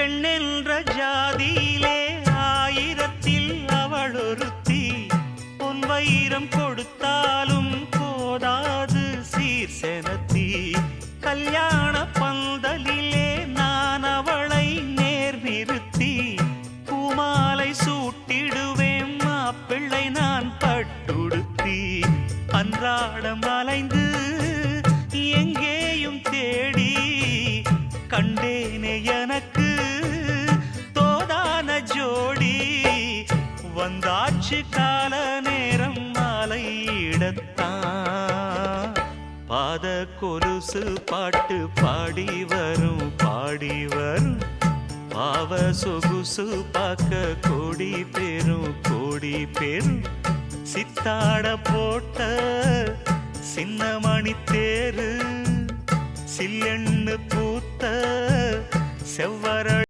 பெண்ணென்ற ஜாதியிலே ஆயிரத்தில் அவள் ஒருத்தி. பொன் வைரம் கொடுத்தாலும் போதாது சீர் செனத்தி. கல்யாண பந்தலிலே நான் அவளை நேர் நிறுத்தி பூமாலை சூட்டிடுவேன் மாப்பிள்ளை நான் பட்டுடுத்தி. அன்றாடம் அலைந்து எங்கேயும் தேடி கண்டேனே எனக்கு தோதான ஜோடி. வந்தாச்சு கால நேரம் மாலையிடத்தான். பாத கொலுசு பாட்டு பாடி வரும் பாடி வரும். பாவ சொகுசு பார்க்க கோடி பேரும். சித்தாட போட்ட சின்ன மணி தேரு சில்லெண்ணு பூத்த செவ்வர